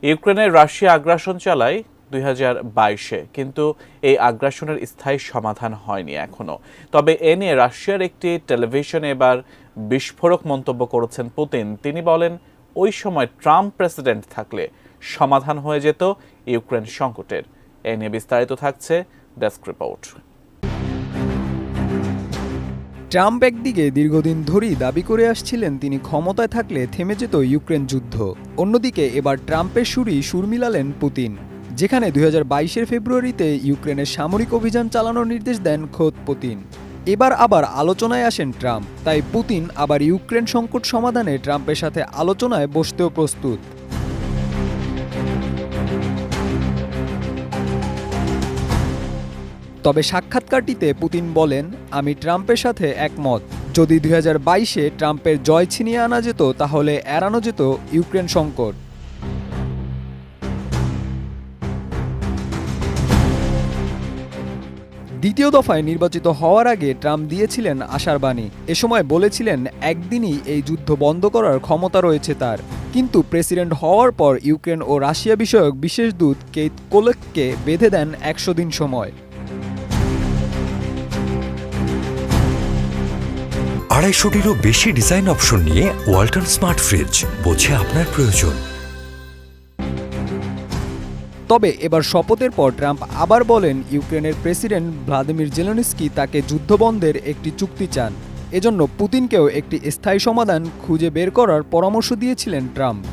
ইউক্রেনে রাশিয়া আগ্রাসন চালায় 2022-এ, কিন্তু এই আগ্রাসনের স্থায়ী সমাধান হয়নি এখনো। তবে এ নিয়ে রাশিয়ার একটি টেলিভিশনে এবার বিস্ফোরক মন্তব্য করেছেন পুতিন। তিনি বলেন, ওই সময় ট্রাম্প প্রেসিডেন্ট থাকলে সমাধান হয়ে যেত ইউক্রেন সংকটের। এ নিয়ে বিস্তারিত থাকছে ডেস্ক রিপোর্ট। ট্রাম্প একদিকে দীর্ঘদিন ধরেই দাবি করে আসছিলেন তিনি ক্ষমতায় থাকলে থেমে যেত ইউক্রেন যুদ্ধ। অন্যদিকে এবার ট্রাম্পের সুরই সুর মিলালেন পুতিন, যেখানে 2022-এর ফেব্রুয়ারিতে ইউক্রেনের সামরিক অভিযান চালানোর নির্দেশ দেন খোদ পুতিন। এবার আবার আলোচনায় আসেন ট্রাম্প, তাই পুতিন আবার ইউক্রেন সংকট সমাধানে ট্রাম্পের সাথে আলোচনায় বসতেও প্রস্তুত। তবে সাক্ষাৎকারটিতে পুতিন বলেন, আমি ট্রাম্পের সাথে একমত। যদি 2022-এ ট্রাম্পের জয় ছিনিয়ে আনা যেত তাহলে এড়ানো যেত ইউক্রেন সংকট। দ্বিতীয় দফায় নির্বাচিত হওয়ার আগে ট্রাম্প দিয়েছিলেন আশার বাণী। এ সময় বলেছিলেন একদিনই এই যুদ্ধ বন্ধ করার ক্ষমতা রয়েছে তার। কিন্তু প্রেসিডেন্ট হওয়ার পর ইউক্রেন ও রাশিয়া বিষয়ক বিশেষ দূত কেইথ কোলেককে বেঁধে দেন 100 দিন সময়। 250-টিরও বেশি ডিজাইন অপশন নিয়ে ওয়ালটন স্মার্ট ফ্রিজ, বোঝে আপনার প্রয়োজন। তবে এবার শপথের পর ট্রাম্প আবার বলেন, ইউক্রেনের প্রেসিডেন্ট ভ্লাদিমির জেলেনস্কি তাকে যুদ্ধবন্ধের একটি চুক্তি চান। এজন্য পুতিনকেও একটি স্থায়ী সমাধান খুঁজে বের করার পরামর্শ দিয়েছিলেন ট্রাম্প।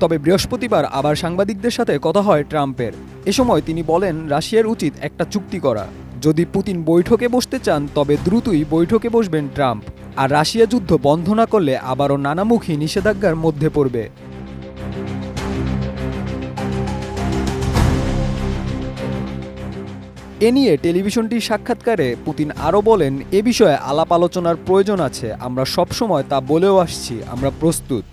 তবে বৃহস্পতিবার আবার সাংবাদিকদের সাথে কথা হয় ট্রাম্পের। এ সময় তিনি বলেন, রাশিয়ার উচিত একটা চুক্তি করা। যদি পুতিন বৈঠকে বসতে চান তবে দ্রুতই বৈঠকে বসবেন ট্রাম্প। আর রাশিয়া যুদ্ধ বন্ধ না করলে আবারও নানামুখী নিষেধাজ্ঞার মধ্যে পড়বে। এ নিয়ে টেলিভিশনটির সাক্ষাৎকারে পুতিন আরও বলেন, এ বিষয়ে আলাপ আলোচনার প্রয়োজন আছে। আমরা সবসময় তা বলেও আসছি, আমরা প্রস্তুত।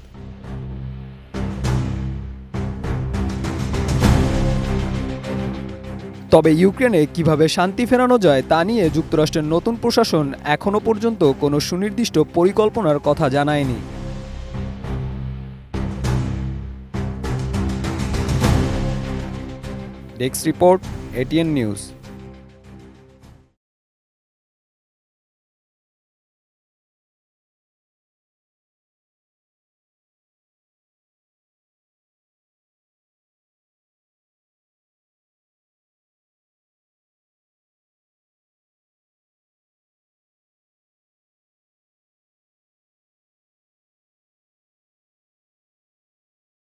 তবে ইউক্রেনে কিভাবে শান্তি ফেরানো যায় তা নিয়ে যুক্তরাষ্ট্রের নতুন প্রশাসন এখনও পর্যন্ত কোনো সুনির্দিষ্ট পরিকল্পনার কথা জানায়নি। Desk report, ATN news.